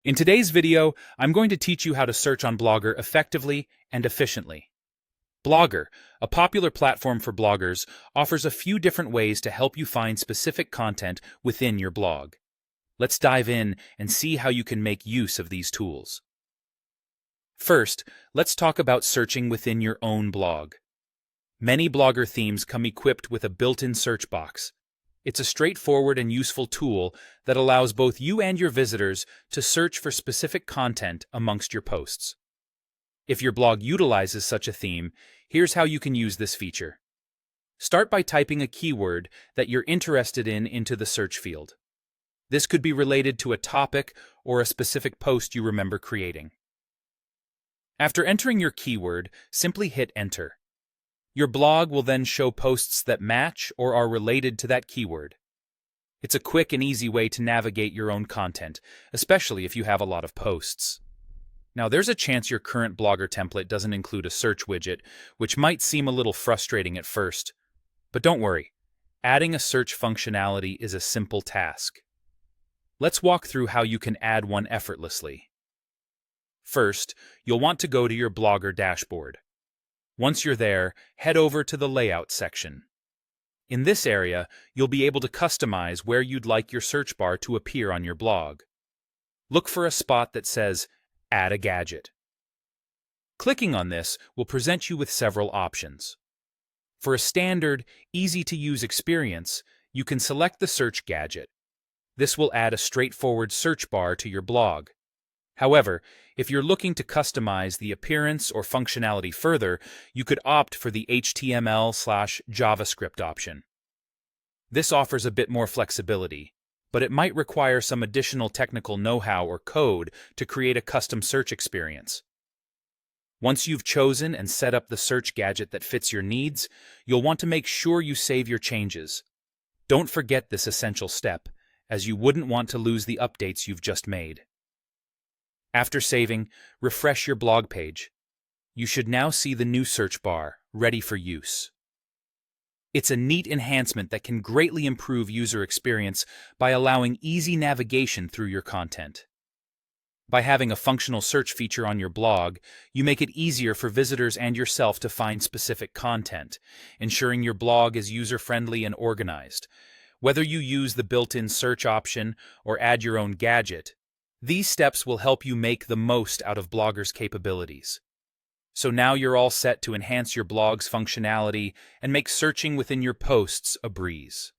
In today's video, I'm going to teach you how to search on Blogger effectively and efficiently. Blogger, a popular platform for bloggers, offers a few different ways to help you find specific content within your blog. Let's dive in and see how you can make use of these tools. First, let's talk about searching within your own blog. Many Blogger themes come equipped with a built-in search box. It's a straightforward and useful tool that allows both you and your visitors to search for specific content amongst your posts. If your blog utilizes such a theme, here's how you can use this feature. Start by typing a keyword that you're interested in into the search field. This could be related to a topic or a specific post you remember creating. After entering your keyword, simply hit Enter. Your blog will then show posts that match or are related to that keyword. It's a quick and easy way to navigate your own content, especially if you have a lot of posts. Now, there's a chance your current Blogger template doesn't include a search widget, which might seem a little frustrating at first. But don't worry, adding a search functionality is a simple task. Let's walk through how you can add one effortlessly. First, you'll want to go to your Blogger dashboard. Once you're there, head over to the Layout section. In this area, you'll be able to customize where you'd like your search bar to appear on your blog. Look for a spot that says Add a Gadget. Clicking on this will present you with several options. For a standard, easy-to-use experience, you can select the Search Gadget. This will add a straightforward search bar to your blog. However, if you're looking to customize the appearance or functionality further, you could opt for the HTML/JavaScript option. This offers a bit more flexibility, but it might require some additional technical know-how or code to create a custom search experience. Once you've chosen and set up the search gadget that fits your needs, you'll want to make sure you save your changes. Don't forget this essential step, as you wouldn't want to lose the updates you've just made. After saving, refresh your blog page. You should now see the new search bar, ready for use. It's a neat enhancement that can greatly improve user experience by allowing easy navigation through your content. By having a functional search feature on your blog, you make it easier for visitors and yourself to find specific content, ensuring your blog is user-friendly and organized. Whether you use the built-in search option or add your own gadget, these steps will help you make the most out of Blogger's capabilities. So now you're all set to enhance your blog's functionality and make searching within your posts a breeze.